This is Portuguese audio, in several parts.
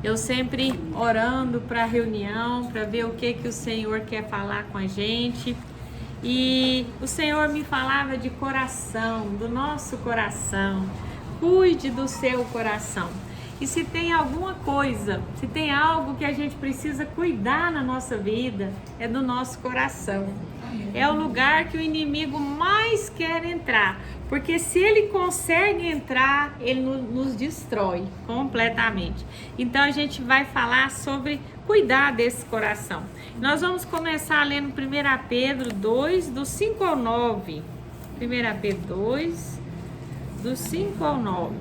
Eu sempre orando para a reunião, para ver o que o Senhor quer falar com a gente. E o Senhor me falava de coração, do nosso coração. Cuide do seu coração. E se tem alguma coisa, se tem algo que a gente precisa cuidar na nossa vida, é do nosso coração. É o lugar que o inimigo mais quer entrar, porque se ele consegue entrar, ele nos destrói completamente. Então a gente vai falar sobre cuidar desse coração. Nós vamos começar lendo 1 Pedro 2, do 5 ao 9. 1 Pedro 2, do 5 ao 9.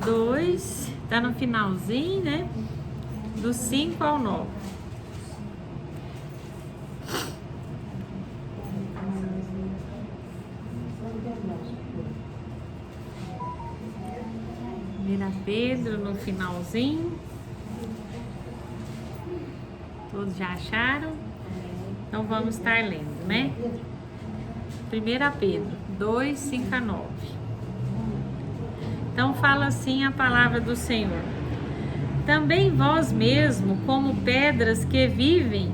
2, tá no finalzinho, né? Do 5 ao 9. Pedro no finalzinho. Todos já acharam? Então vamos estar lendo, né? 1 Pedro 2, 5 a 9. Então fala assim a palavra do Senhor. Também vós mesmo, como pedras que vivem,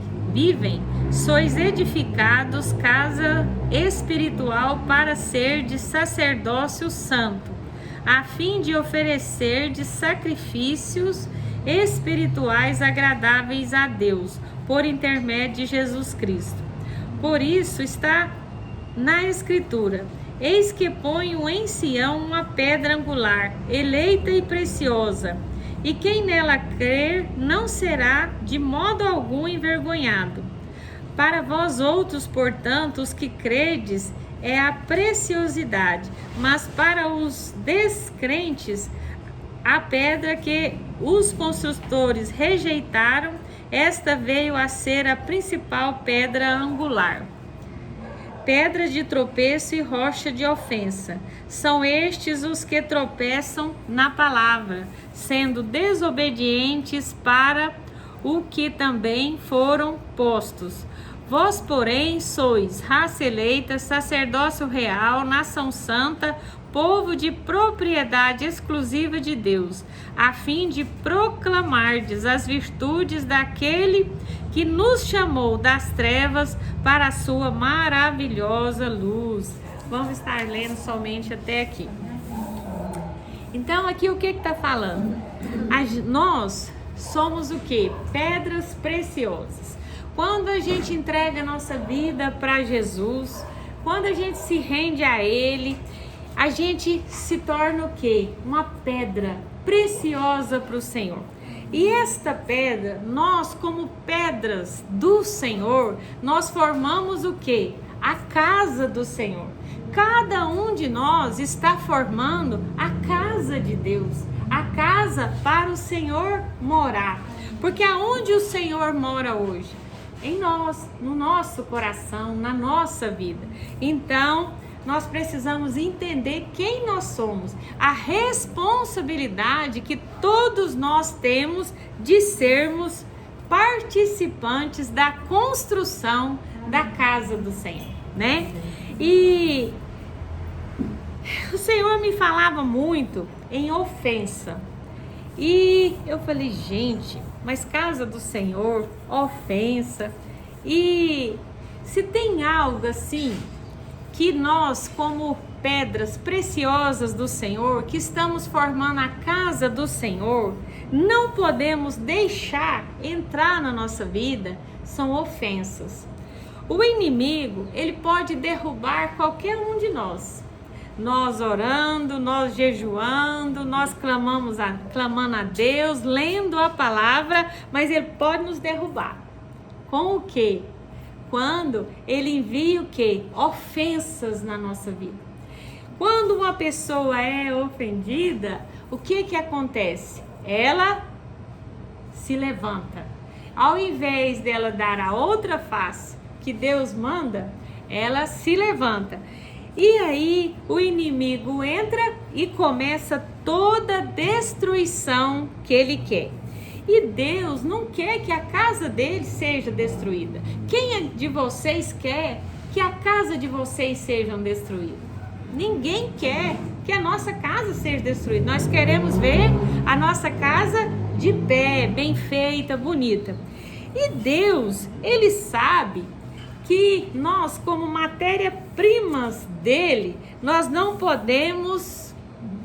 sois edificados casa espiritual para ser de sacerdócio santo, a fim de oferecer de sacrifícios espirituais agradáveis a Deus, por intermédio de Jesus Cristo. Por isso está na Escritura: eis que ponho em Sião uma pedra angular, eleita e preciosa, e quem nela crer não será de modo algum envergonhado. Para vós outros, portanto, os que credes, é a preciosidade, mas para os descrentes, a pedra que os construtores rejeitaram, esta veio a ser a principal pedra angular. Pedra de tropeço e rocha de ofensa. São estes os que tropeçam na palavra, sendo desobedientes para o que também foram postos. Vós, porém, sois raça eleita, sacerdócio real, nação santa, povo de propriedade exclusiva de Deus, a fim de proclamardes as virtudes daquele que nos chamou das trevas para a sua maravilhosa luz. Vamos estar lendo somente até aqui. Então, aqui o que está falando? Nós somos o quê? Pedras preciosas. Quando a gente entrega a nossa vida para Jesus, quando a gente se rende a Ele, a gente se torna o quê? Uma pedra preciosa para o Senhor. E esta pedra, nós como pedras do Senhor, nós formamos o quê? A casa do Senhor. Cada um de nós está formando a casa de Deus, a casa para o Senhor morar. Porque aonde o Senhor mora hoje? Em nós, no nosso coração, na nossa vida. Então, nós precisamos entender quem nós somos, a responsabilidade que todos nós temos de sermos participantes da construção da casa do Senhor, né? E o Senhor me falava muito em ofensa. E eu falei, gente, mas casa do Senhor, ofensa. E se tem algo assim que nós, como pedras preciosas do Senhor, que estamos formando a casa do Senhor, não podemos deixar entrar na nossa vida, são ofensas. O inimigo, ele pode derrubar qualquer um de nós. Nós orando, nós jejuando, nós clamando a Deus, lendo a palavra, mas ele pode nos derrubar. Com o quê? Quando ele envia o quê? Ofensas na nossa vida. Quando uma pessoa é ofendida, o que acontece? Ela se levanta. Ao invés dela dar a outra face que Deus manda, ela se levanta. E aí o inimigo entra e começa toda a destruição que ele quer. E Deus não quer que a casa dele seja destruída. Quem de vocês quer que a casa de vocês seja destruída? Ninguém quer que a nossa casa seja destruída. Nós queremos ver a nossa casa de pé, bem feita, bonita. E Deus, Ele sabe que nós, como matéria-primas dele, nós não podemos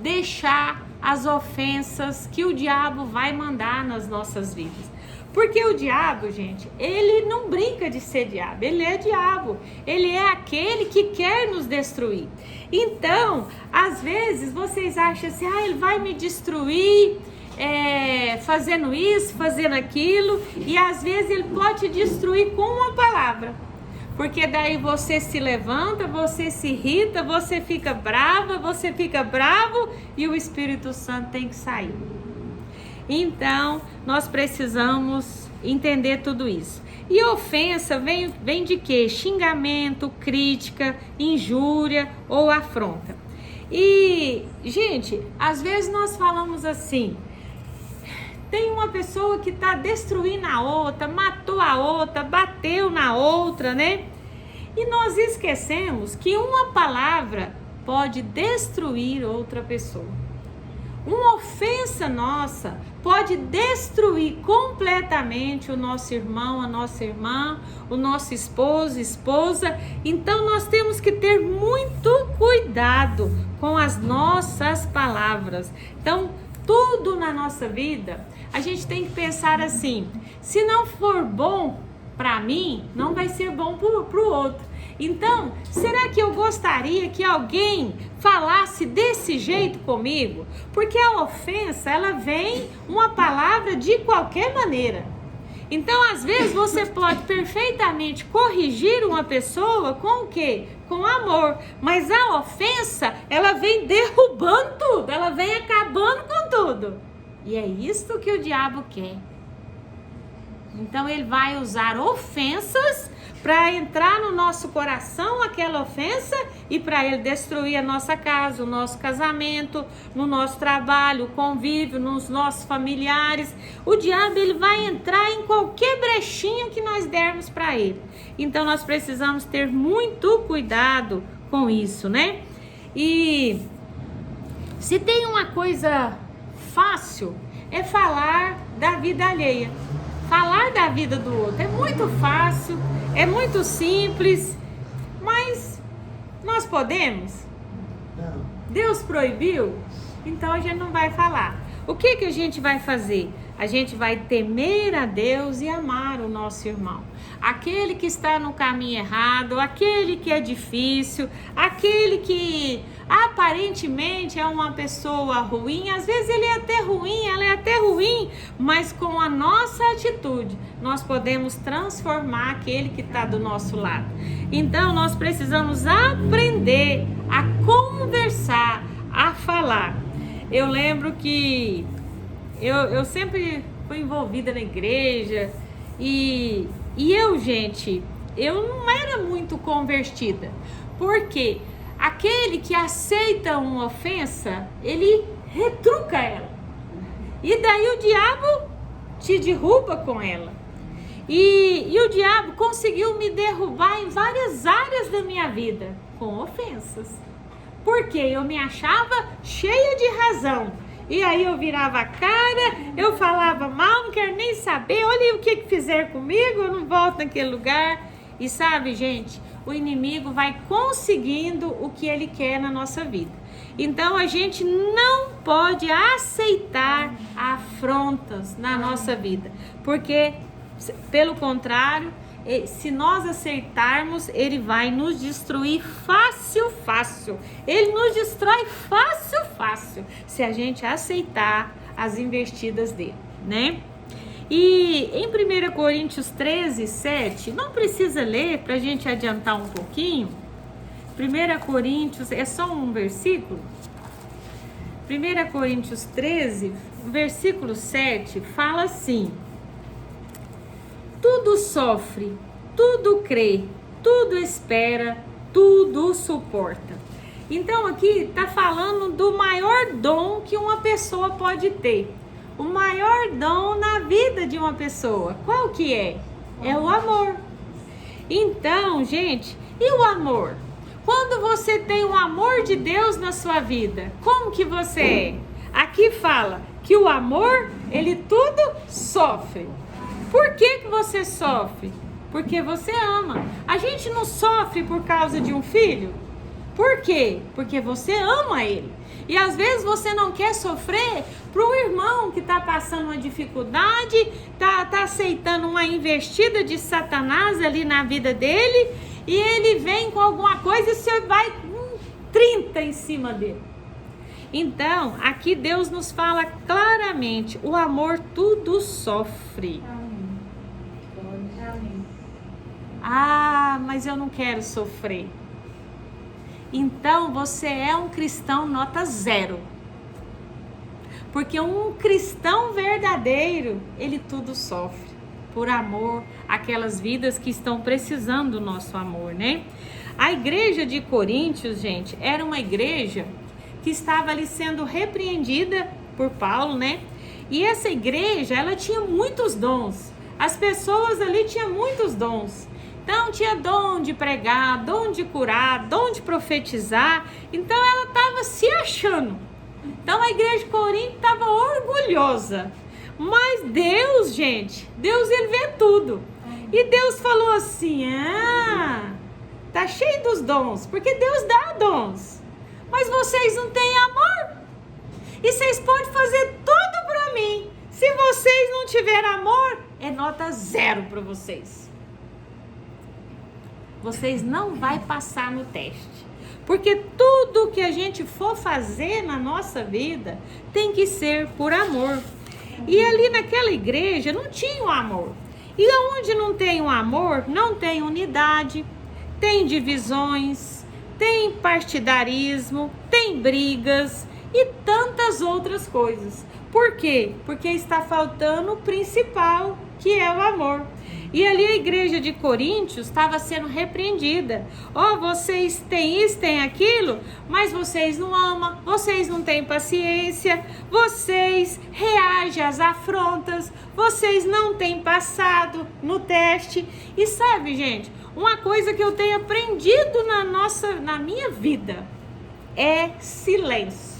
deixar as ofensas que o diabo vai mandar nas nossas vidas. Porque o diabo, gente, ele não brinca de ser diabo, ele é diabo, ele é aquele que quer nos destruir. Então, às vezes vocês acham assim, ele vai me destruir fazendo isso, fazendo aquilo, e às vezes ele pode te destruir com uma palavra. Porque daí você se levanta, você se irrita, você fica brava, você fica bravo e o Espírito Santo tem que sair. Então, nós precisamos entender tudo isso. E ofensa vem de quê? Xingamento, crítica, injúria ou afronta. E, gente, às vezes nós falamos assim, tem uma pessoa que está destruindo a outra, matou a outra, bateu na outra, né? E nós esquecemos que uma palavra pode destruir outra pessoa. Uma ofensa nossa pode destruir completamente o nosso irmão, a nossa irmã, o nosso esposo, esposa. Então nós temos que ter muito cuidado com as nossas palavras. Então, tudo na nossa vida, a gente tem que pensar assim, se não for bom para mim, não vai ser bom para o outro. Então, será que eu gostaria que alguém falasse desse jeito comigo? Porque a ofensa, ela vem uma palavra de qualquer maneira. Então, às vezes, você pode perfeitamente corrigir uma pessoa com o quê? Com amor. Mas a ofensa, ela vem derrubando tudo, ela vem acabando com tudo. E é isso que o diabo quer. Então, ele vai usar ofensas para entrar no nosso coração aquela ofensa e para ele destruir a nossa casa, o nosso casamento, no nosso trabalho, o convívio, nos nossos familiares. O diabo, ele vai entrar em qualquer brechinha que nós dermos para ele. Então nós precisamos ter muito cuidado com isso, né? E se tem uma coisa fácil, é falar da vida alheia. Falar da vida do outro é muito fácil, é muito simples, mas nós podemos? Não. Deus proibiu? Então a gente não vai falar. O que a gente vai fazer? A gente vai temer a Deus e amar o nosso irmão. Aquele que está no caminho errado, aquele que é difícil, aquele que aparentemente é uma pessoa ruim, às vezes ele é até ruim, ela é até ruim, mas com a nossa atitude, nós podemos transformar aquele que está do nosso lado. Então nós precisamos aprender a conversar, a falar. Eu lembro que eu sempre fui envolvida na igreja e eu, gente, eu não era muito convertida, porque aquele que aceita uma ofensa, ele retruca ela, e daí o diabo te derruba com ela. E o diabo conseguiu me derrubar em várias áreas da minha vida com ofensas, porque eu me achava cheia de razão. E aí eu virava a cara, eu falava mal, não quero nem saber, olha o que fizeram comigo, eu não volto naquele lugar. E sabe, gente, o inimigo vai conseguindo o que ele quer na nossa vida. Então a gente não pode aceitar afrontas na nossa vida, porque pelo contrário, se nós aceitarmos, ele vai nos destruir fácil. Ele nos destrói fácil, se a gente aceitar as investidas dele, né? E em 1 Coríntios 13, 7, não precisa ler para a gente adiantar um pouquinho. 1 Coríntios, é só um versículo. 1 Coríntios 13, versículo 7, fala assim: tudo sofre, tudo crê, tudo espera, tudo suporta. Então aqui está falando do maior dom que uma pessoa pode ter. O maior dom na vida de uma pessoa, qual que é? É o amor. Então, gente, e o amor? Quando você tem o amor de Deus na sua vida, como que você é? Aqui fala que o amor, ele tudo sofre. Por que que você sofre? Porque você ama. A gente não sofre por causa de um filho? Por quê? Porque você ama ele. E às vezes você não quer sofrer para o irmão que está passando uma dificuldade, tá aceitando uma investida de Satanás ali na vida dele, e ele vem com alguma coisa e você vai com 30 em cima dele. Então, aqui Deus nos fala claramente, o amor tudo sofre. Ah, mas eu não quero sofrer. Então, você é um cristão nota 0. Porque um cristão verdadeiro, ele tudo sofre. Por amor àquelas vidas que estão precisando do nosso amor, né? A igreja de Coríntios, gente, era uma igreja que estava ali sendo repreendida por Paulo, né? E essa igreja, ela tinha muitos dons. As pessoas ali tinham muitos dons. Então tinha dom de pregar, dom de curar, dom de profetizar. Então ela estava se achando. Então a igreja de Corinto estava orgulhosa. Mas Deus, gente, Deus ele vê tudo. E Deus falou assim, tá cheio dos dons, porque Deus dá dons. Mas vocês não têm amor. E vocês podem fazer tudo para mim. Se vocês não tiverem amor, é nota 0 para vocês. Vocês não vão passar no teste. Porque tudo que a gente for fazer na nossa vida tem que ser por amor. E ali naquela igreja não tinha o amor. E onde não tem o amor, não tem unidade, tem divisões, tem partidarismo, tem brigas e tantas outras coisas. Por quê? Porque está faltando o principal, que é o amor. E ali a igreja de Coríntios estava sendo repreendida. Vocês têm isso, têm aquilo, mas vocês não amam, vocês não têm paciência, vocês reagem às afrontas, vocês não têm passado no teste. E sabe, gente, uma coisa que eu tenho aprendido na minha vida é silêncio.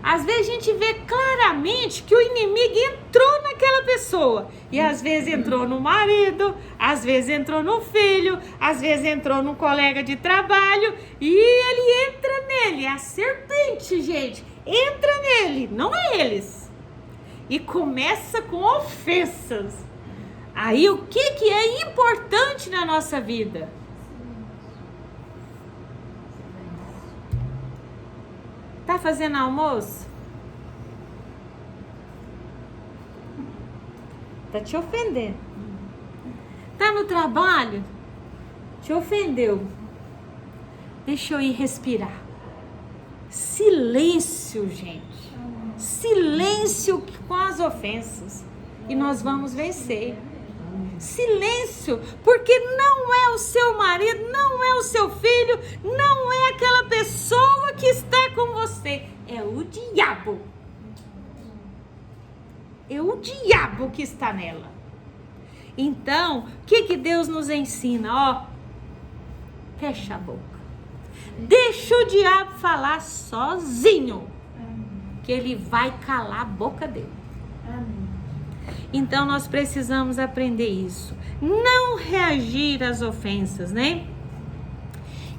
Às vezes a gente vê claramente que o inimigo entrou naquela pessoa. E às vezes entrou no marido, às vezes entrou no filho, às vezes entrou no colega de trabalho. E ele entra nele. A serpente, gente, entra nele, não é eles. E começa com ofensas. Aí o que é importante na nossa vida? Tá fazendo almoço? Tá te ofendendo. Tá no trabalho? Te ofendeu. Deixa eu ir respirar. Silêncio, gente. Silêncio com as ofensas. E nós vamos vencer. Silêncio, porque não é o seu marido, não é o seu filho, não é aquela pessoa que está com você, é o diabo. É o diabo que está nela. Então, o que Deus nos ensina? Fecha a boca. Deixa o diabo falar sozinho, que ele vai calar a boca dele. Então nós precisamos aprender isso. Não reagir às ofensas, né?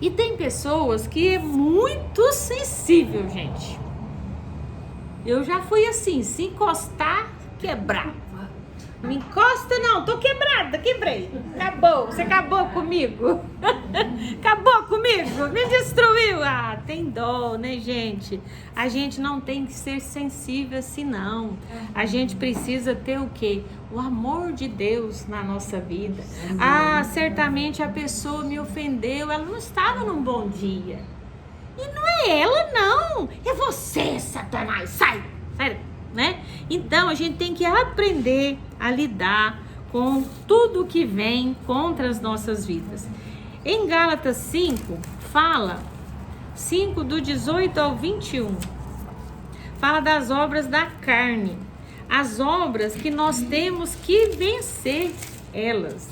E tem pessoas que é muito sensível, gente. Eu já fui assim, se encostar, quebrar. Não encosta não, tô quebrada, quebrei. Acabou, você acabou comigo. Acabou comigo, me destruiu. Tem dó, né, gente? A gente não tem que ser sensível assim, não. A gente precisa ter o quê? O amor de Deus na nossa vida. Certamente a pessoa me ofendeu, ela não estava num bom dia. E não é ela, não. É você, Satanás, sai, né? Então a gente tem que aprender a lidar com tudo que vem contra as nossas vidas. Em Gálatas 5, fala, 5 do 18 ao 21, fala das obras da carne, as obras que nós temos que vencer elas.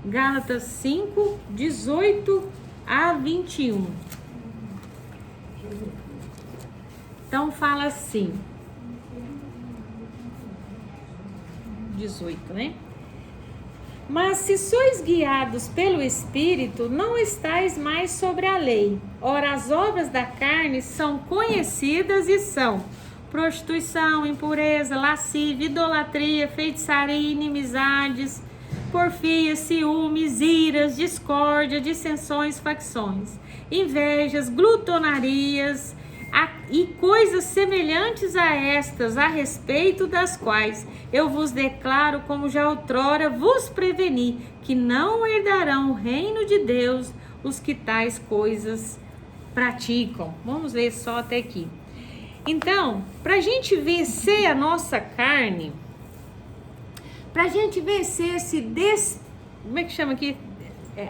Gálatas 5, 18 a 21. Então fala assim, 18, né? Mas se sois guiados pelo Espírito, não estáis mais sobre a lei. Ora, as obras da carne são conhecidas e são prostituição, impureza, lascívia, idolatria, feitiçaria, inimizades, porfias, ciúmes, iras, discórdia, dissensões, facções, invejas, glutonarias e coisas semelhantes a estas, a respeito das quais eu vos declaro, como já outrora vos preveni, que não herdarão o reino de Deus os que tais coisas praticam. Vamos ler só até aqui. Então, para a gente vencer a nossa carne, para a gente vencer como é que chama aqui?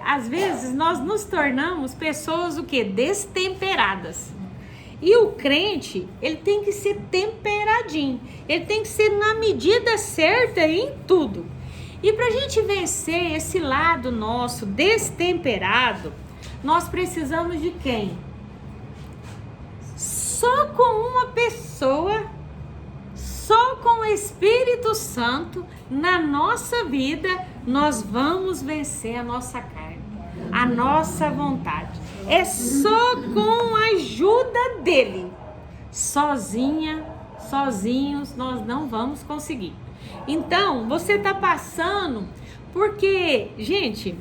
Às vezes nós nos tornamos pessoas o quê? Destemperadas. E o crente, ele tem que ser temperadinho. Ele tem que ser na medida certa em tudo. E para a gente vencer esse lado nosso destemperado, nós precisamos de quem? Só com uma pessoa, só com o Espírito Santo na nossa vida, nós vamos vencer a nossa carne, a nossa vontade. É só com a ajuda dele. Sozinhos, nós não vamos conseguir. Então, você está passando, porque, gente,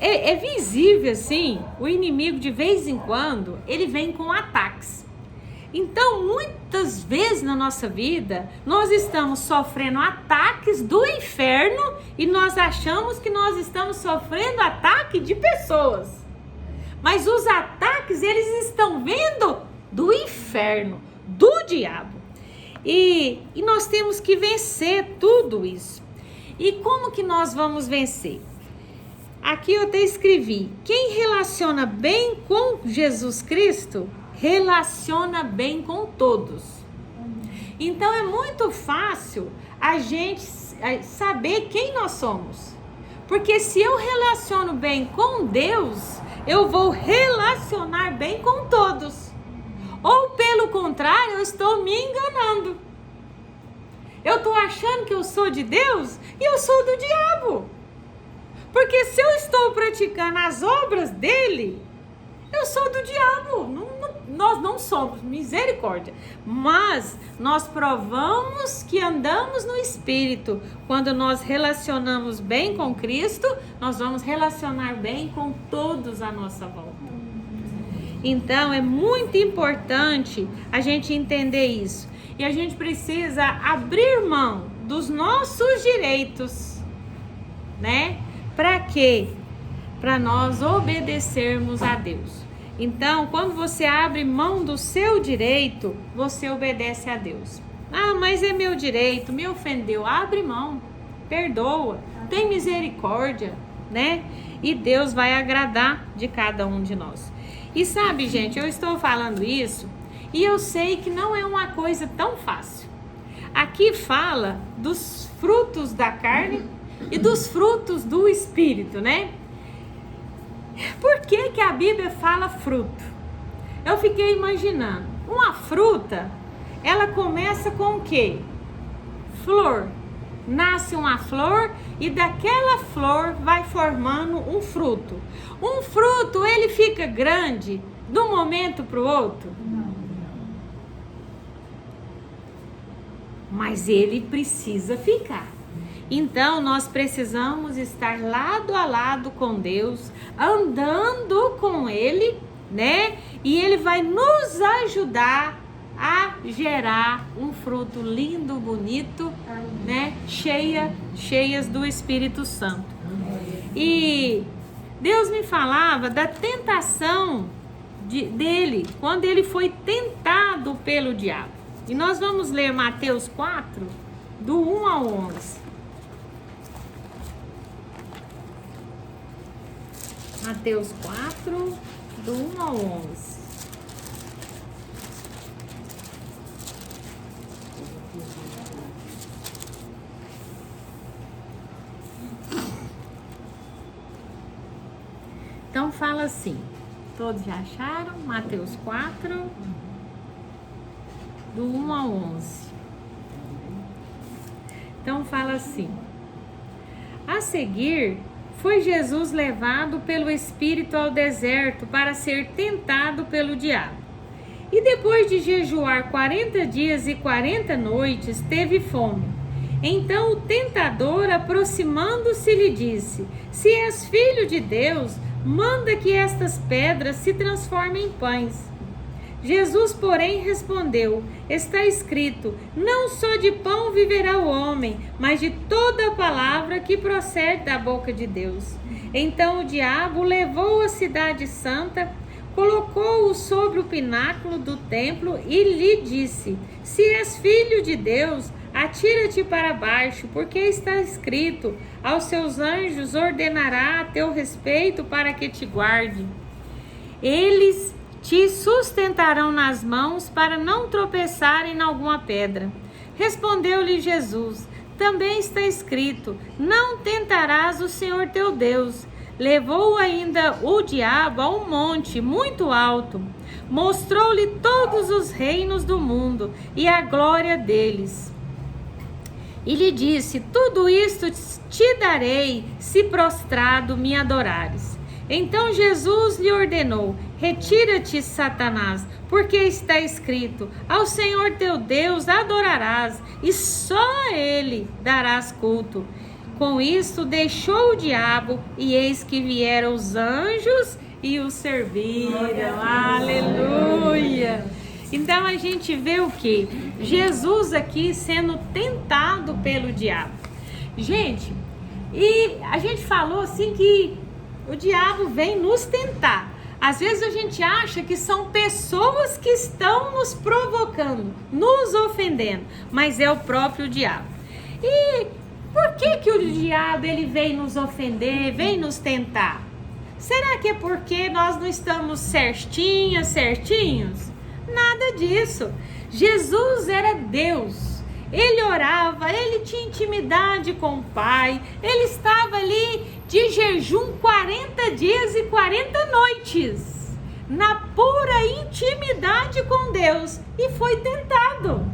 é visível assim, o inimigo de vez em quando, ele vem com ataques. Então, muitas vezes na nossa vida, nós estamos sofrendo ataques do inferno e nós achamos que nós estamos sofrendo ataque de pessoas. Mas os ataques, eles estão vindo do inferno, do diabo. E nós temos que vencer tudo isso. E como que nós vamos vencer? Aqui eu até escrevi, quem relaciona bem com Jesus Cristo, relaciona bem com todos. Então é muito fácil a gente saber quem nós somos. Porque se eu relaciono bem com Deus, eu vou relacionar bem com todos. Ou pelo contrário, eu estou me enganando. Eu estou achando que eu sou de Deus e eu sou do diabo. Porque se eu estou praticando as obras dele, eu sou do diabo. Nós não somos, misericórdia. Mas nós provamos que andamos no Espírito. Quando nós relacionamos bem com Cristo, nós vamos relacionar bem com todos à nossa volta. Então é muito importante a gente entender isso. E a gente precisa abrir mão dos nossos direitos, né? Para quê? Para nós obedecermos a Deus. Então, quando você abre mão do seu direito, você obedece a Deus. Ah, mas é meu direito, me ofendeu. Abre mão, perdoa, tem misericórdia, né? E Deus vai agradar de cada um de nós. E sabe, gente, eu estou falando isso e eu sei que não é uma coisa tão fácil. Aqui fala dos frutos da carne e dos frutos do Espírito, né? Por que que a Bíblia fala fruto? Eu fiquei imaginando, uma fruta, ela começa com o quê? Flor. Nasce uma flor e daquela flor vai formando um fruto. Um fruto, ele fica grande de um momento para o outro? Não. Mas ele precisa ficar. Então, nós precisamos estar lado a lado com Deus, andando com Ele, né? E Ele vai nos ajudar a gerar um fruto lindo, bonito, né? Cheias do Espírito Santo. E Deus me falava da tentação dele, quando ele foi tentado pelo diabo. E nós vamos ler Mateus 4, do 1 ao 11. Mateus 4, do 1 ao 11. assim, todos já acharam? Mateus 4, do 1 ao 11. Então fala assim: a seguir, foi Jesus levado pelo Espírito ao deserto para ser tentado pelo diabo. E depois de jejuar 40 dias e 40 noites, teve fome. Então o tentador, aproximando-se, lhe disse: se és filho de Deus, manda que estas pedras se transformem em pães. Jesus, porém, respondeu: está escrito, não só de pão viverá o homem, mas de toda a palavra que procede da boca de Deus. Então o diabo levou a cidade santa, colocou-o sobre o pináculo do templo e lhe disse: se és filho de Deus, atira-te para baixo, porque está escrito, aos seus anjos ordenará a teu respeito para que te guarde. Eles te sustentarão nas mãos para não tropeçarem em alguma pedra. Respondeu-lhe Jesus: também está escrito, não tentarás o Senhor teu Deus. Levou ainda o diabo a um monte muito alto, mostrou-lhe todos os reinos do mundo e a glória deles. E lhe disse: tudo isto te darei, se prostrado me adorares. Então Jesus lhe ordenou: retira-te, Satanás, porque está escrito, ao Senhor teu Deus adorarás, e só a ele darás culto. Com isto deixou o diabo, e eis que vieram os anjos e o serviram. Aleluia! Então a gente vê o que? Jesus aqui sendo tentado pelo diabo. Gente, e a gente falou assim que o diabo vem nos tentar. Às vezes a gente acha que são pessoas que estão nos provocando, nos ofendendo, mas é o próprio diabo. E por que o diabo ele vem nos ofender, vem nos tentar? Será que é porque nós não estamos certinhos? Nada disso. Jesus era Deus. Ele orava, ele tinha intimidade com o Pai, ele estava ali de jejum 40 dias e 40 noites, na pura intimidade com Deus, e foi tentado.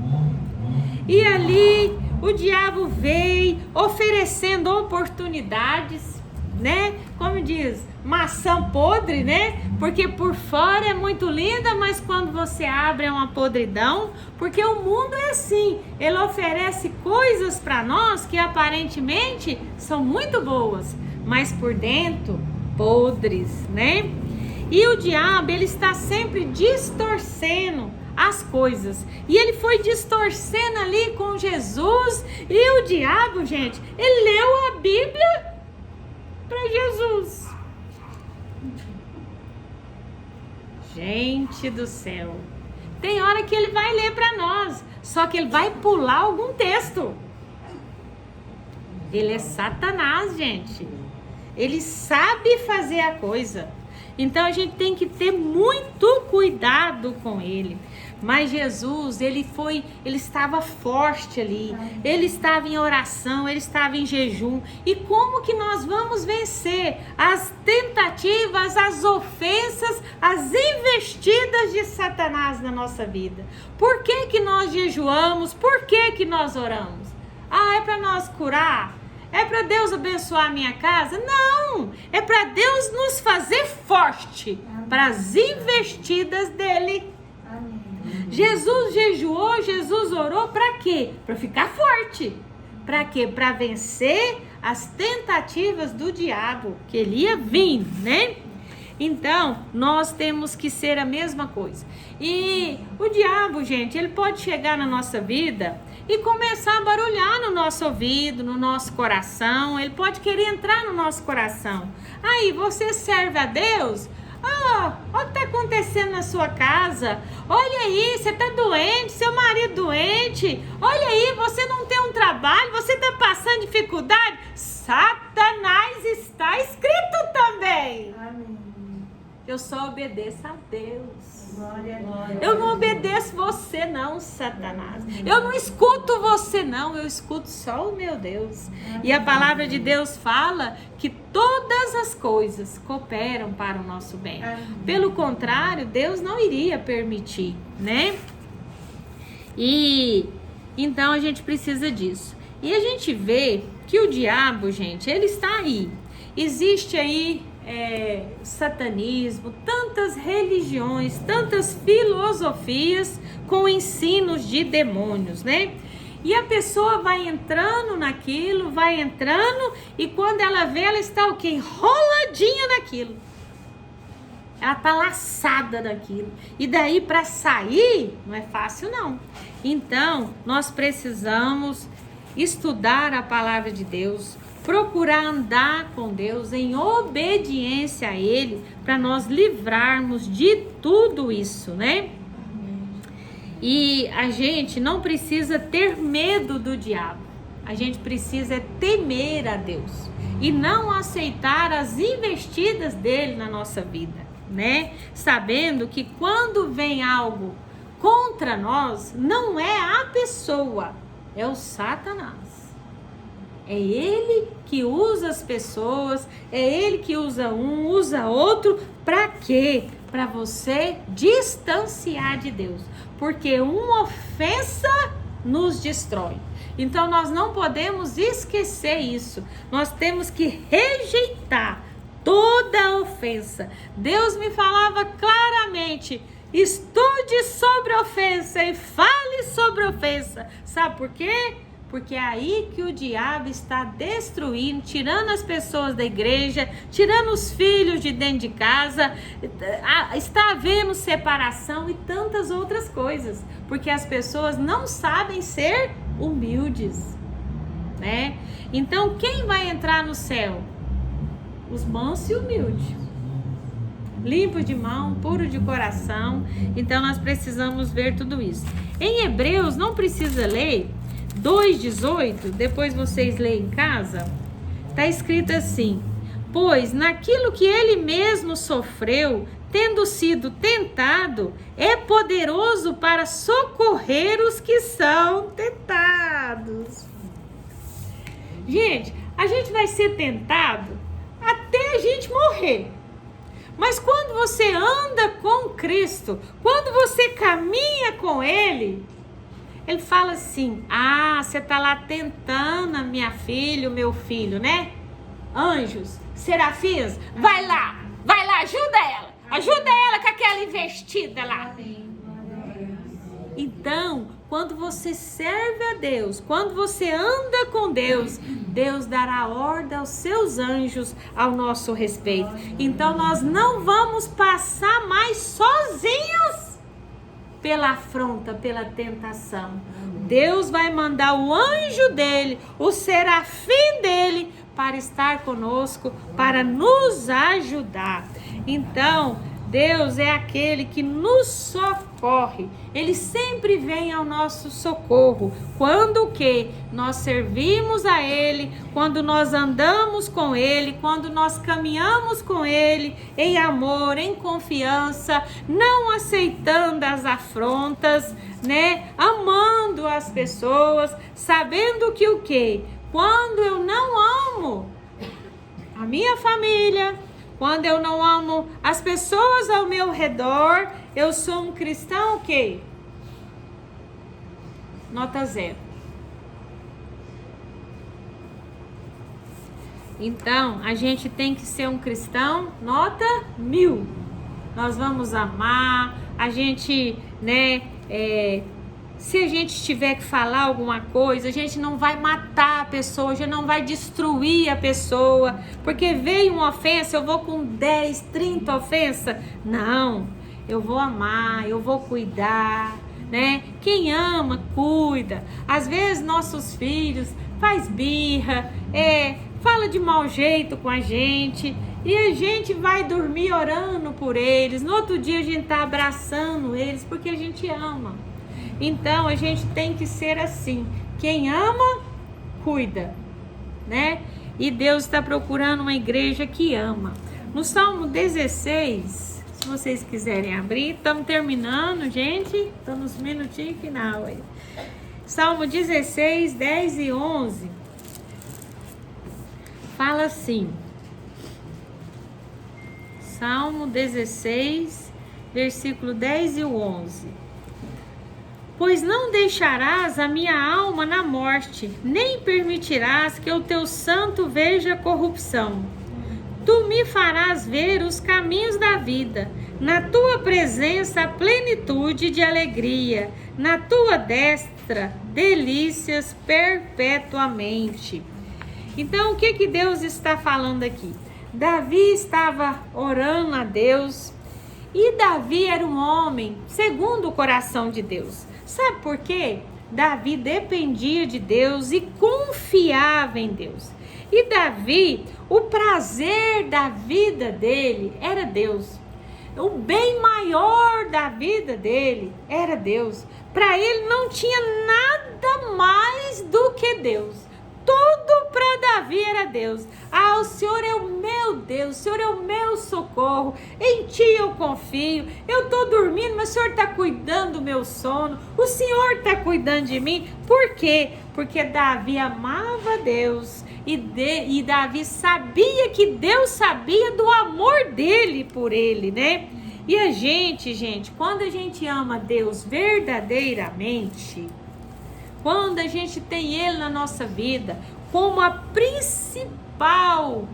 E ali o diabo veio oferecendo oportunidades, né? Como diz, maçã podre, né? Porque por fora é muito linda, mas quando você abre é uma podridão. Porque o mundo é assim, ele oferece coisas para nós que aparentemente são muito boas, mas por dentro podres, né? E o diabo, ele está sempre distorcendo as coisas. E ele foi distorcendo ali com Jesus. E o diabo, gente, ele leu a Bíblia para Jesus. Gente do céu. Tem hora que ele vai ler para nós, só que ele vai pular algum texto. Ele é Satanás, gente. Ele sabe fazer a coisa. Então a gente tem que ter muito cuidado com ele. Mas Jesus, ele estava forte ali. Ele estava em oração, ele estava em jejum. E como que nós vamos vencer as tentativas, as ofensas, as investidas de Satanás na nossa vida? Por que nós jejuamos? Por que nós oramos? Ah, é para nós curar? É para Deus abençoar a minha casa? Não! É para Deus nos fazer forte para as investidas dele. Amém. Jesus jejuou, Jesus orou para quê? Para ficar forte. Para quê? Para vencer as tentativas do diabo, que ele ia vir, né? Então, nós temos que ser a mesma coisa. E o diabo, gente, ele pode chegar na nossa vida e começar a barulhar no nosso ouvido, no nosso coração. Ele pode querer entrar no nosso coração. Aí, você serve a Deus? Olha o que está acontecendo na sua casa. Olha aí, você está doente, seu marido doente. Olha aí, você não tem um trabalho, você está passando dificuldade. Satanás está escrito também. Amém. Eu só obedeço a Deus. Glória, glória. Eu não obedeço você não, Satanás. Eu não escuto você não, eu escuto só o meu Deus. E a palavra de Deus fala que todas as coisas cooperam para o nosso bem. Pelo contrário, Deus não iria permitir, né? E então a gente precisa disso. E a gente vê que o diabo, gente, ele está aí. Existe aí satanismo, tantas religiões, tantas filosofias com ensinos de demônios, né? E a pessoa vai entrando naquilo, vai entrando, e quando ela vê, ela está o quê? Enroladinha naquilo. Ela está laçada naquilo. E daí para sair, não é fácil não. Então, nós precisamos estudar a palavra de Deus, procurar andar com Deus em obediência a Ele, para nós livrarmos de tudo isso, né? E a gente não precisa ter medo do diabo. A gente precisa temer a Deus e não aceitar as investidas dele na nossa vida, né? Sabendo que quando vem algo contra nós, não é a pessoa, é o Satanás. É ele que usa as pessoas, é ele que usa um, usa outro. Para quê? Para você distanciar de Deus. Porque uma ofensa nos destrói. Então nós não podemos esquecer isso. Nós temos que rejeitar toda ofensa. Deus me falava claramente: estude sobre ofensa e fale sobre ofensa. Sabe por quê? Porque é aí que o diabo está destruindo, tirando as pessoas da igreja, tirando os filhos de dentro de casa, está havendo separação e tantas outras coisas, porque as pessoas não sabem ser humildes, né? Então, quem vai entrar no céu? Os mansos e humildes, limpo de mão, puro de coração. Então, nós precisamos ver tudo isso. Em Hebreus, não precisa ler, 2:18, depois vocês leem em casa, está escrito assim: pois naquilo que ele mesmo sofreu, tendo sido tentado, é poderoso para socorrer os que são tentados. Gente, a gente vai ser tentado até a gente morrer. Mas quando você anda com Cristo, quando você caminha com Ele, Ele fala assim: ah, você está lá tentando a minha filha, o meu filho, né? Anjos, serafins, vai lá, ajuda ela com aquela investida lá. Então, quando você serve a Deus, quando você anda com Deus, Deus dará ordem aos seus anjos ao nosso respeito. Então, nós não vamos passar mais sozinhos pela afronta, pela tentação. Deus vai mandar o anjo dele, o serafim dele, para estar conosco, para nos ajudar. Então, Deus é aquele que nos socorre. Ele sempre vem ao nosso socorro. Quando que nós servimos a Ele, quando nós andamos com Ele, quando nós caminhamos com Ele em amor, em confiança, não aceitando as afrontas, né? Amando as pessoas, sabendo que o quê? Quando eu não amo a minha família, quando eu não amo as pessoas ao meu redor, eu sou um cristão o quê? Nota 0. Então, a gente tem que ser um cristão nota 1000. Nós vamos amar, a gente, né, se a gente tiver que falar alguma coisa, a gente não vai matar a pessoa, a gente não vai destruir a pessoa, porque veio uma ofensa, eu vou com 10, 30 ofensas. Não, eu vou amar, eu vou cuidar, né? Quem ama, cuida. Às vezes nossos filhos faz birra, fala de mau jeito com a gente, e a gente vai dormir orando por eles. No outro dia a gente tá abraçando eles porque a gente ama. Então, a gente tem que ser assim. Quem ama, cuida, né? E Deus está procurando uma igreja que ama. No Salmo 16, se vocês quiserem abrir, estamos terminando, gente. Estamos nos minutinhos final aí. Salmo 16, 10 e 11. Fala assim: Salmo 16, versículo 10 e o 11. Pois não deixarás a minha alma na morte, nem permitirás que o teu santo veja corrupção. Tu me farás ver os caminhos da vida, na tua presença a plenitude de alegria, na tua destra delícias perpetuamente. Então, o que Deus está falando aqui? Davi estava orando a Deus, e Davi era um homem segundo o coração de Deus. Sabe por quê? Davi dependia de Deus e confiava em Deus. E Davi, o prazer da vida dele era Deus. O bem maior da vida dele era Deus. Para ele não tinha nada mais do que Deus. Tudo para Davi era Deus. Ah, o Senhor é o meu Deus, o Senhor é o meu socorro, em Ti eu confio. Eu estou dormindo, mas o Senhor está cuidando do meu sono, o Senhor está cuidando de mim. Por quê? Porque Davi amava Deus e Davi sabia que Deus sabia do amor dele por ele, né? E a gente, quando a gente ama Deus verdadeiramente, quando a gente tem Ele na nossa vida como a principal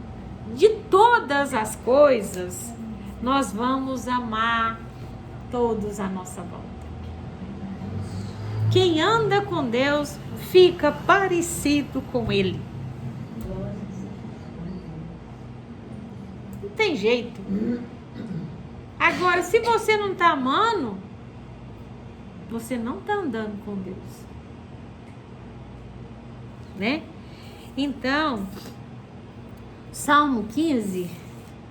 de todas as coisas, nós vamos amar todos à nossa volta. Quem anda com Deus fica parecido com Ele. Não tem jeito. Agora, se você não está amando, você não está andando com Deus. Né? Então, Salmo 15,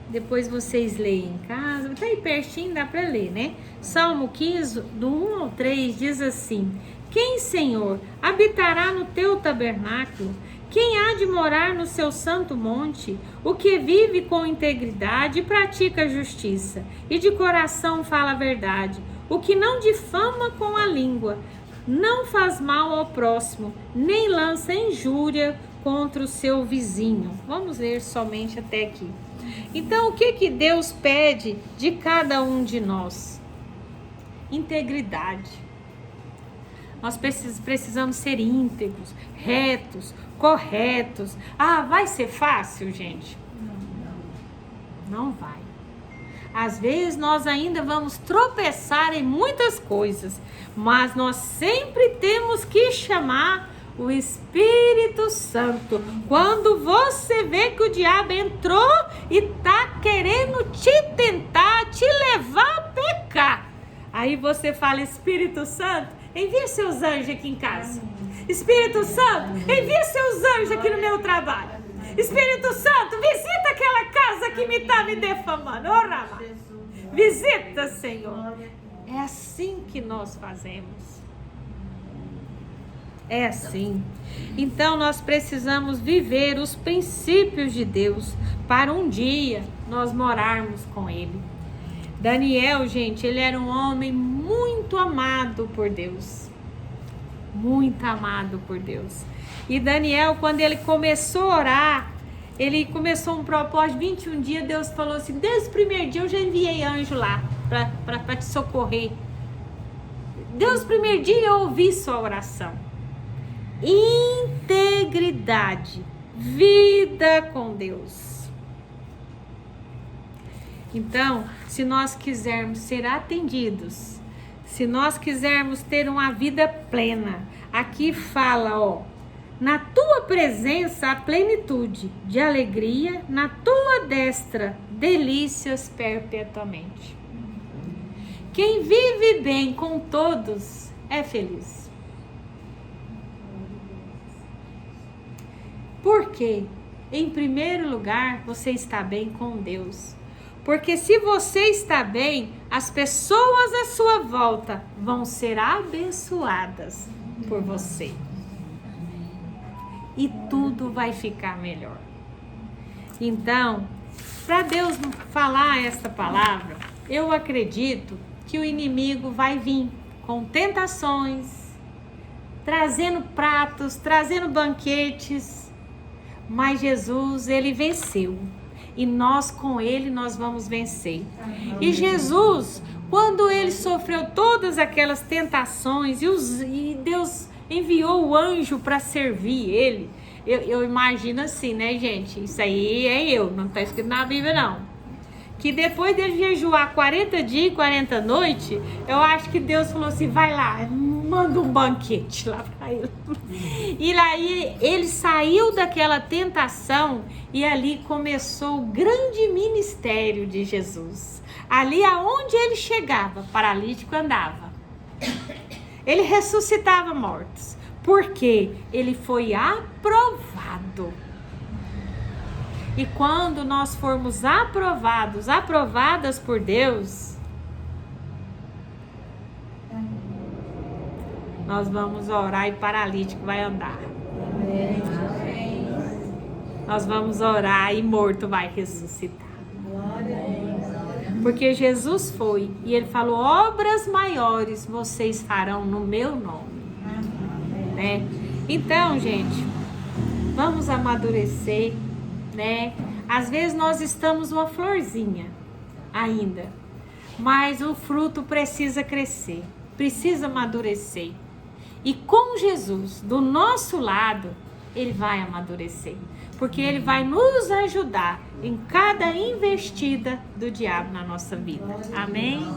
depois vocês leem em casa, tá aí pertinho, dá para ler, né? Salmo 15, do 1 ao 3, diz assim: Quem, Senhor, habitará no teu tabernáculo? Quem há de morar no seu santo monte? O que vive com integridade e pratica a justiça, e de coração fala a verdade, o que não difama com a língua, não faz mal ao próximo, nem lança injúria contra o seu vizinho. Vamos ler somente até aqui. Então, o que Deus pede de cada um de nós? Integridade. Nós precisamos ser íntegros, retos, corretos. Ah, vai ser fácil, gente? Não vai. Às vezes nós ainda vamos tropeçar em muitas coisas, mas nós sempre temos que chamar o Espírito Santo. Quando você vê que o diabo entrou e está querendo te tentar, te levar a pecar, aí você fala: Espírito Santo, envia seus anjos aqui em casa. Espírito Santo, envia seus anjos aqui no meu trabalho. Espírito Santo, visita aquela casa que me está me defamando. Visita, Senhor. É assim que nós fazemos. É assim. Então nós precisamos viver os princípios de Deus para um dia nós morarmos com Ele. Daniel, gente, ele era um homem muito amado por Deus. Muito amado por Deus. E Daniel, quando ele começou a orar, ele começou um propósito, 21 dias, Deus falou assim: desde o primeiro dia eu já enviei anjo lá para te socorrer. Desde o primeiro dia eu ouvi sua oração. Integridade, vida com Deus. Então, se nós quisermos ser atendidos, se nós quisermos ter uma vida plena, aqui fala, ó: na tua presença a plenitude de alegria, na tua destra delícias perpetuamente. Quem vive bem com todos é feliz. Por quê? Em primeiro lugar, você está bem com Deus. Porque se você está bem, as pessoas à sua volta vão ser abençoadas por você. E tudo vai ficar melhor. Então, para Deus falar esta palavra, eu acredito que o inimigo vai vir com tentações, trazendo pratos, trazendo banquetes, mas Jesus, ele venceu. E nós com ele nós vamos vencer. E Jesus, quando ele sofreu todas aquelas tentações e Deus enviou o anjo para servir ele, eu imagino assim, né, gente? Isso aí é não está escrito na Bíblia, não. Que depois dele jejuar 40 dias e 40 noites, eu acho que Deus falou assim, vai lá, manda um banquete lá para ele. E aí ele saiu daquela tentação e ali começou o grande ministério de Jesus. Ali aonde ele chegava, paralítico andava. Ele ressuscitava mortos, porque ele foi aprovado. E quando nós formos aprovadas por Deus, nós vamos orar e paralítico vai andar. Nós vamos orar e morto vai ressuscitar. Porque Jesus foi e ele falou, obras maiores vocês farão no meu nome. Né? Então, gente, vamos amadurecer. Né? Às vezes nós estamos uma florzinha ainda, mas o fruto precisa crescer, precisa amadurecer. E com Jesus do nosso lado, ele vai amadurecer, porque ele vai nos ajudar em cada investida do diabo na nossa vida. Amém?